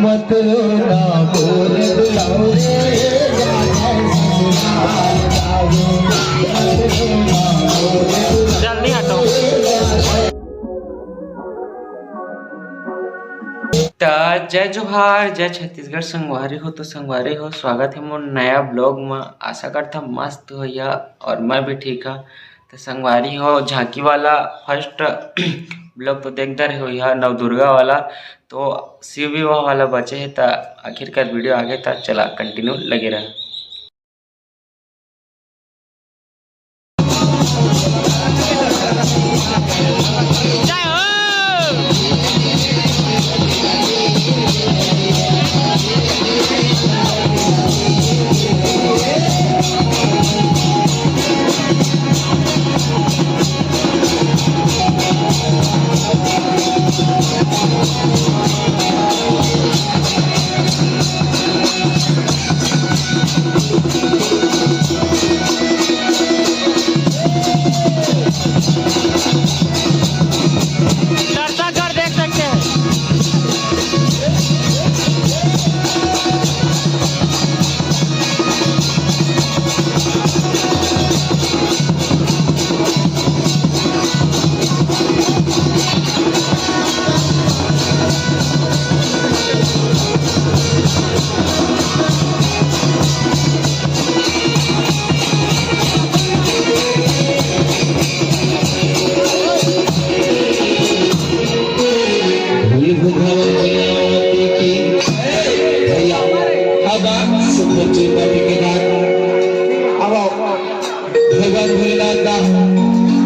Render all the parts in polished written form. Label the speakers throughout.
Speaker 1: मत ना बोल बुलाओ रे
Speaker 2: जल्दी हटो। जय जोहार, जय छत्तीसगढ़। संगवारी हो तो संगवारी हो, स्वागत है मोर नया ब्लॉग में। आशा करता मस्त हो या और मैं भी ठीक है। तो संगवारी हो, झांकी वाला फर्स्ट ब्लॉग तो देखते रहे हो, यह नवदुर्गा वाला। तो शिव विवाह वाला बचे है, तो आखिरकार वीडियो आगे तक चला कंटिन्यू लगे रहा। भगवान भोलेनाथ का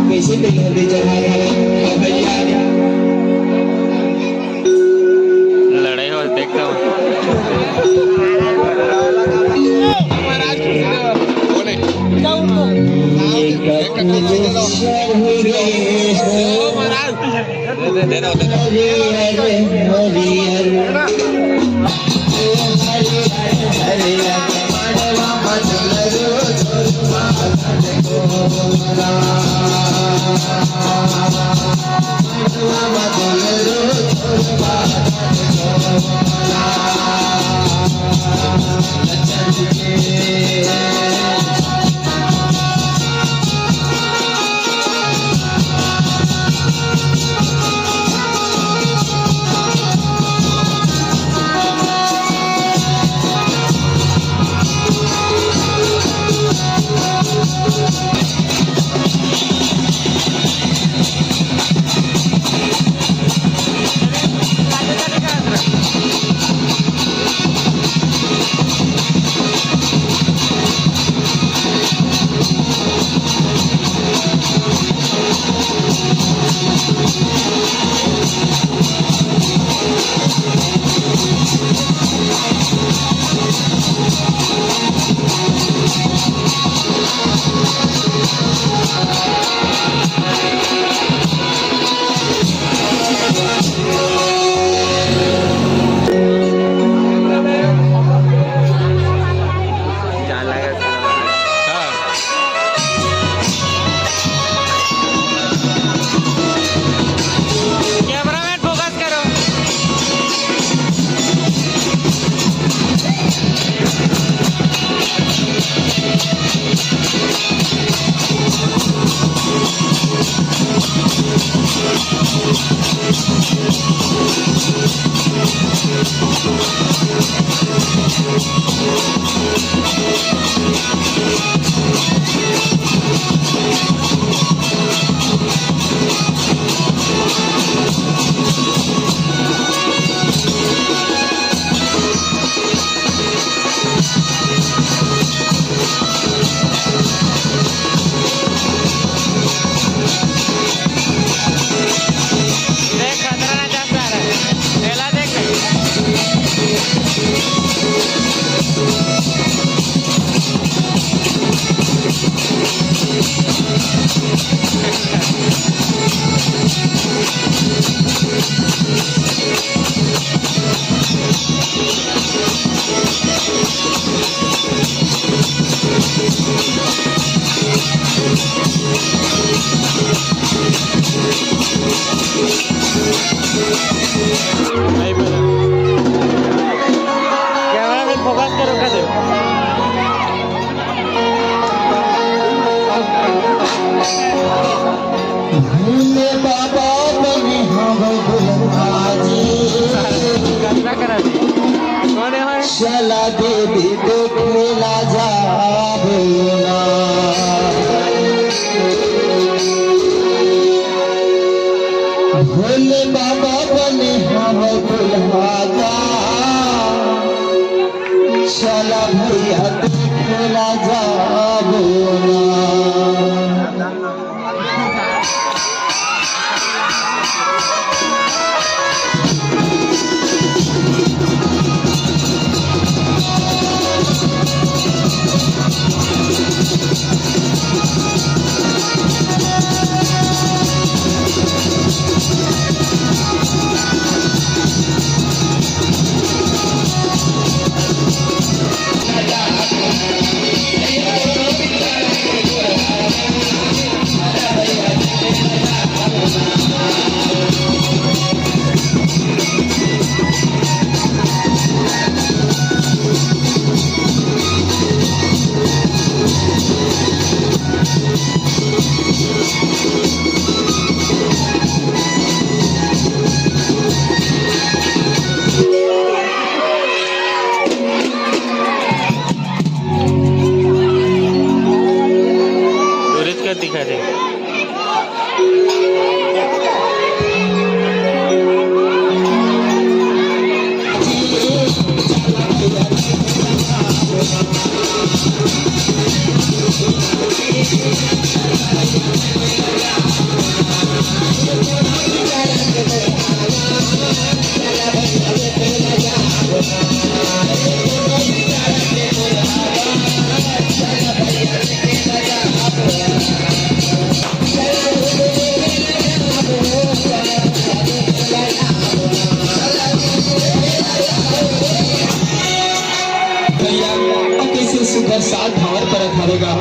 Speaker 2: कैसे नहीं होते चढ़ा भैया लड़ाई हो देखता हूँ। Aí, mano. कौन है
Speaker 1: चला देवी देखला जाबो ना भोले बाबा बने हम दुल्हा चला भैया देखला जाबो ना
Speaker 2: दिखा दे सुगर साल भावर पर खड़ेगा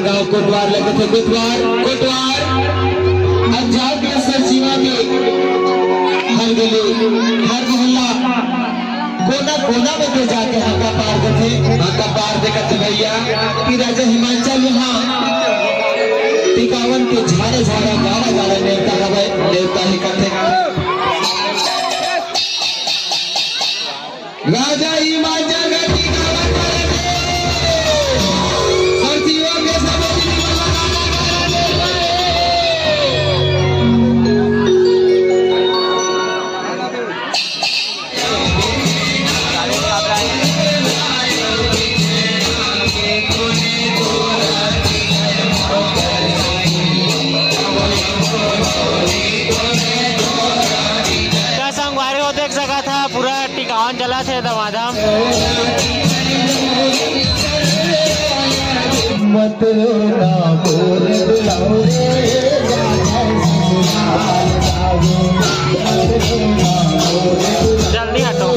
Speaker 2: गांव कोटवार लगे थे कोटवार अंजाद के सर सीमा में हर गली हर मोहल्ला कोना में तो जाके हाका पार करते हाका पार देखते भैया कि राजा हिमाचल यहाँ टिकावन के झाड़ा गाड़ा नेता हवे नेता ही करते राजा हिमाचल का टिकावन पूरा टिकावन चला थे दमादम
Speaker 1: मत रोना बोल बुलाओ रे
Speaker 2: जल्दी हटो